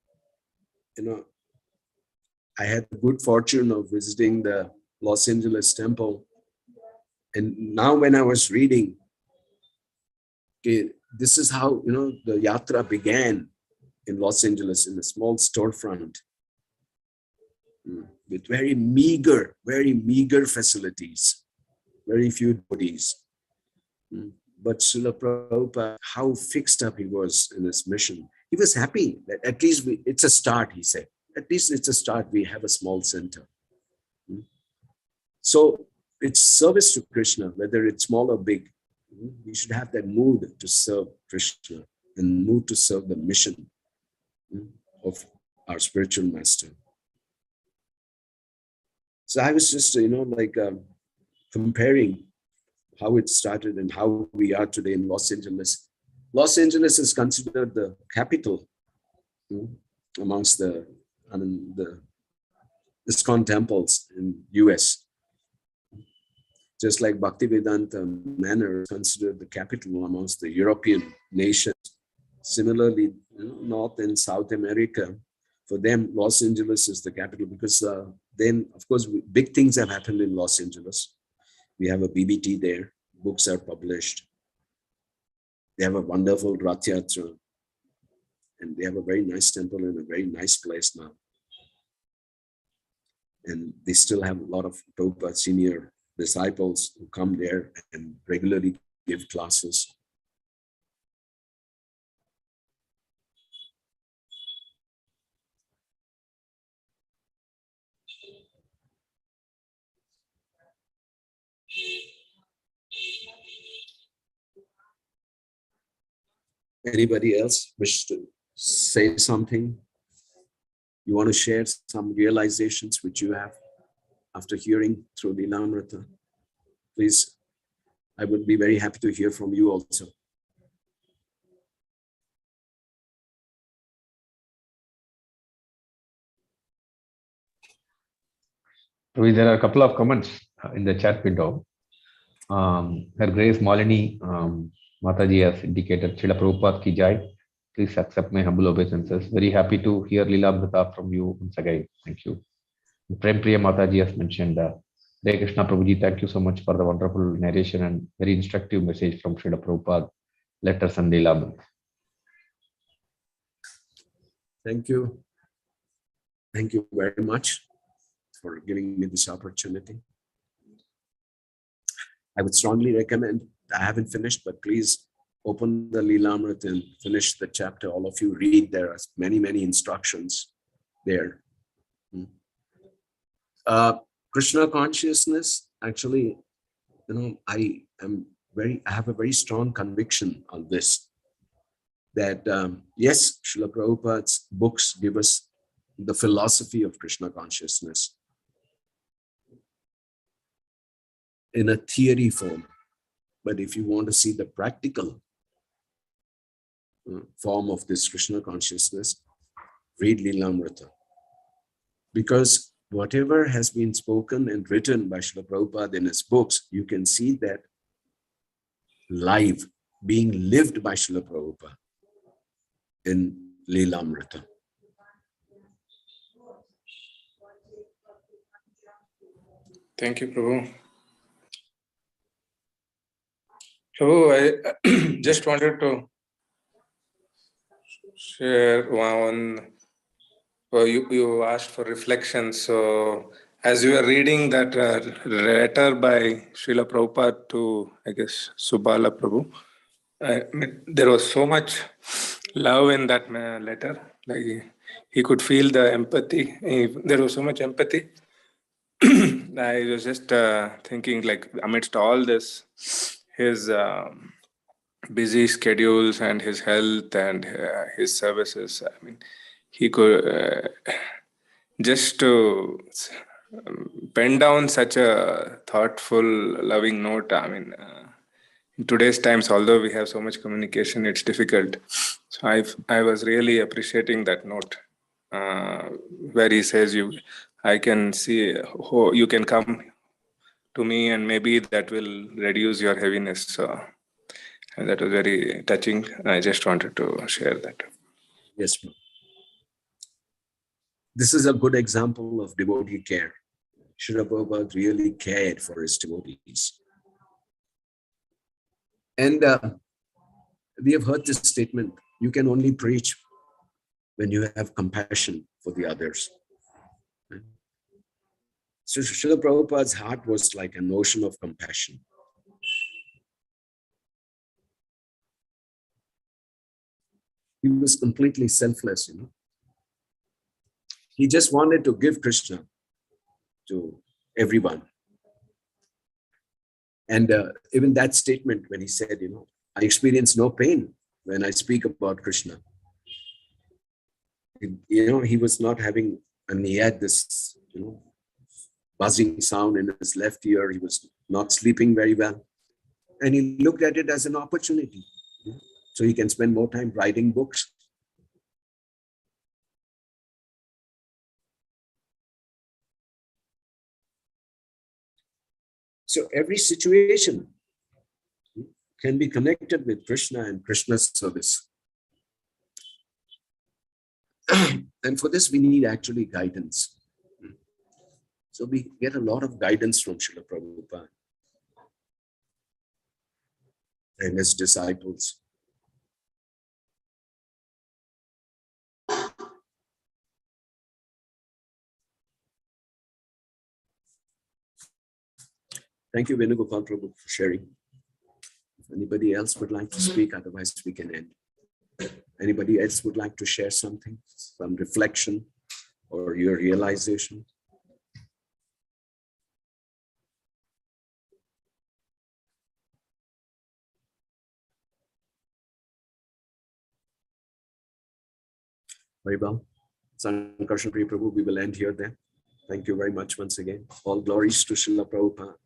I had the good fortune of visiting the Los Angeles temple. And now when I was reading, okay, this is how, the yatra began in Los Angeles in a small storefront with very meager facilities, very few devotees. But Srila Prabhupada, how fixed up he was in his mission. He was happy that at least it's a start, he said. At least it's a start, we have a small center. So it's service to Krishna, whether it's small or big. We should have that mood to serve Krishna and mood to serve the mission of our spiritual master. So I was just, comparing how it started and how we are today in Los Angeles. Los Angeles is considered the capital amongst the ISKCON temples in US. Just like Bhaktivedanta Manor is considered the capital amongst the European nations. Similarly, North and South America, for them, Los Angeles is the capital because then, of course, big things have happened in Los Angeles. We have a BBT there, books are published. They have a wonderful Rath Yatra, and they have a very nice temple in a very nice place now. And they still have a lot of Prabhupada senior disciples who come there and regularly give classes. Anybody else wish to say something? You want to share some realizations which you have after hearing through lilamritha? Please, I would be very happy to hear from you also. There are a couple of comments in the chat window. Her Grace Malini Mataji has indicated, Srila Prabhupada ki jai. Please accept my humble obeisances. Very happy to hear lilamritha from you once again. Thank you. Prem Priya Mataji has mentioned, Hare Krishna Prabhuji, thank you so much for the wonderful narration and very instructive message from Srila Prabhupada, letters and lilamritha. Thank you. Thank you very much for giving me this opportunity. I would strongly recommend, I haven't finished, but please open the lilamritha and finish the chapter. All of you read, there are many, many instructions there. Krishna consciousness, actually, I have a very strong conviction on this, that yes, Srila Prabhupada's books give us the philosophy of Krishna consciousness in a theory form. But if you want to see the practical form of this Krishna consciousness, read lilamritha. Because whatever has been spoken and written by Srila Prabhupada in his books, you can see that live, being lived by Srila Prabhupada in lilamritha. Thank you, Prabhu. Prabhu, I just wanted to share one. You asked for reflection, so as you were reading that letter by Srila Prabhupada to, I guess, Subala Prabhu, there was so much love in that letter. Like he could feel the empathy. There was so much empathy. I was just thinking, like, amidst all this, his busy schedules and his health and his services, I mean, he could just to pen down such a thoughtful, loving note. I mean, in today's times, although we have so much communication, it's difficult. So I was really appreciating that note where he says, I can see how you can come to me, and maybe that will reduce your heaviness. So and that was very touching. I just wanted to share that. Yes, ma'am. This is a good example of devotee care. Srila Prabhupada really cared for his devotees. And we have heard this statement, you can only preach when you have compassion for the others. So Srila Prabhupada's heart was like an ocean of compassion. He was completely selfless, He just wanted to give Krishna to everyone. And even that statement when he said, I experience no pain when I speak about Krishna. He was not having, and he had this, buzzing sound in his left ear. He was not sleeping very well. And he looked at it as an opportunity. So he can spend more time writing books. So every situation can be connected with Krishna and Krishna's service. And for this, we need actually guidance. So we get a lot of guidance from Srila Prabhupada and his disciples. Thank you, Venugopal Prabhu, for sharing. If anybody else would like to speak, otherwise we can end. Anybody else would like to share something, some reflection or your realization? Very well. Sankarshan Pri Prabhu, we will end here then. Thank you very much once again. All glories to Srila Prabhupada.